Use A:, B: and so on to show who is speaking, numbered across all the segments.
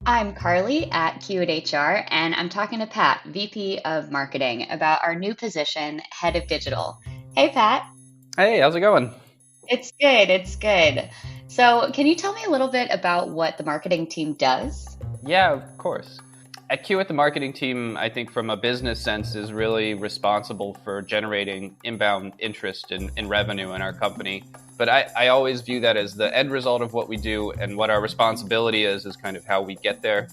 A: I'm Carly at Q@HR, and I'm talking to Pat, VP of Marketing, about our new position, Head of Digital. Hey, Pat.
B: Hey, how's it going?
A: It's good. It's good. So, can you tell me a little bit about what the marketing team does?
B: Yeah, of course. At Qt, the marketing team, I think from a business sense, is really responsible for generating inbound interest in revenue in our company. But I always view that as the end result of what we do, and what our responsibility is kind of how we get there.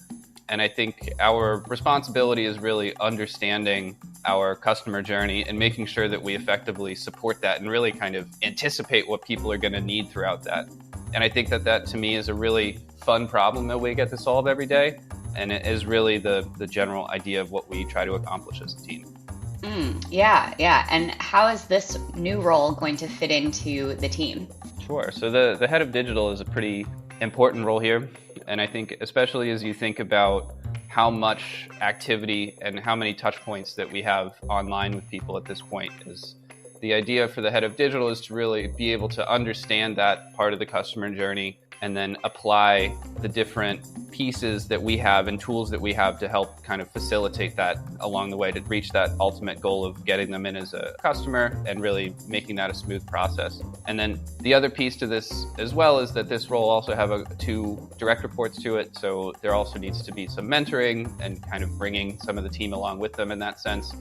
B: And I think our responsibility is really understanding our customer journey and making sure that we effectively support that and really kind of anticipate what people are going to need throughout that. And I think that to me is a really fun problem that we get to solve every day. And it is really the general idea of what we try to accomplish as a team.
A: Yeah, yeah. And how is this new role going to fit into the team?
B: Sure. So the head of digital is a pretty important role here. And I think especially as you think about how much activity and how many touch points that we have online with people at this point, is the idea for the head of digital is to really be able to understand that part of the customer journey and then apply the different pieces that we have and tools that we have to help kind of facilitate that along the way to reach that ultimate goal of getting them in as a customer and really making that a smooth process. And then the other piece to this as well is that this role also have two direct reports to it. So there also needs to be some mentoring and kind of bringing some of the team along with them in that sense,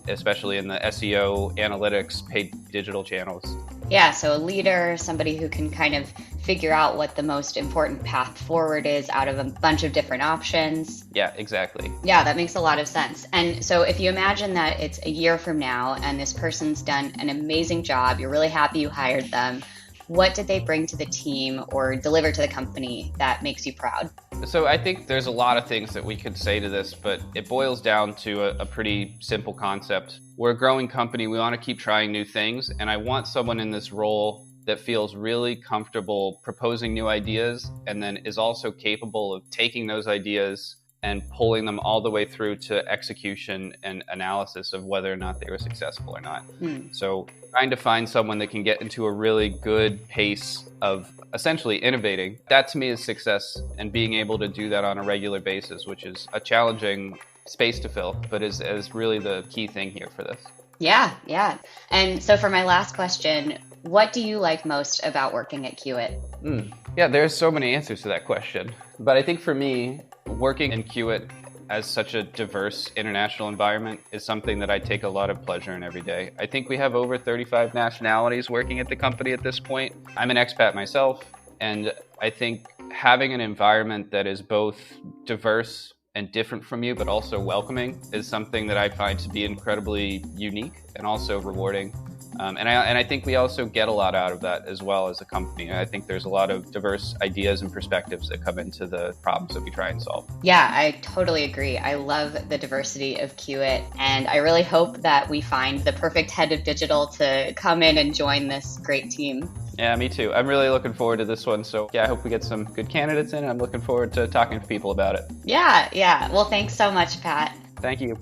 B: especially in the SEO, analytics, paid digital channels.
A: Yeah, so a leader, somebody who can kind of figure out what the most important path forward is out of a bunch of different options.
B: Yeah, exactly.
A: Yeah, that makes a lot of sense. And so if you imagine that it's a year from now and this person's done an amazing job, you're really happy you hired them, what did they bring to the team or deliver to the company that makes you proud?
B: So I think there's a lot of things that we could say to this, but it boils down to a pretty simple concept. We're a growing company. We want to keep trying new things. And I want someone in this role that feels really comfortable proposing new ideas and then is also capable of taking those ideas and pulling them all the way through to execution and analysis of whether or not they were successful or not. So trying to find someone that can get into a really good pace of essentially innovating, that to me is success, and being able to do that on a regular basis, which is a challenging space to fill, but is really the key thing here for this.
A: Yeah, yeah. And so for my last question, what do you like most about working at Qt?
B: Yeah, there's so many answers to that question. But I think for me, working in Qt as such a diverse international environment is something that I take a lot of pleasure in every day. I think we have over 35 nationalities working at the company at this point. I'm an expat myself, and I think having an environment that is both diverse and different from you, but also welcoming, is something that I find to be incredibly unique and also rewarding. And I think we also get a lot out of that as well as a company. I think there's a lot of diverse ideas and perspectives that come into the problems that we try and solve.
A: Yeah, I totally agree. I love the diversity of Qt, and I really hope that we find the perfect head of digital to come in and join this great team.
B: Yeah, me too. I'm really looking forward to this one. So yeah, I hope we get some good candidates in. I'm looking forward to talking to people about it.
A: Yeah, yeah. Well, thanks so much, Pat.
B: Thank you.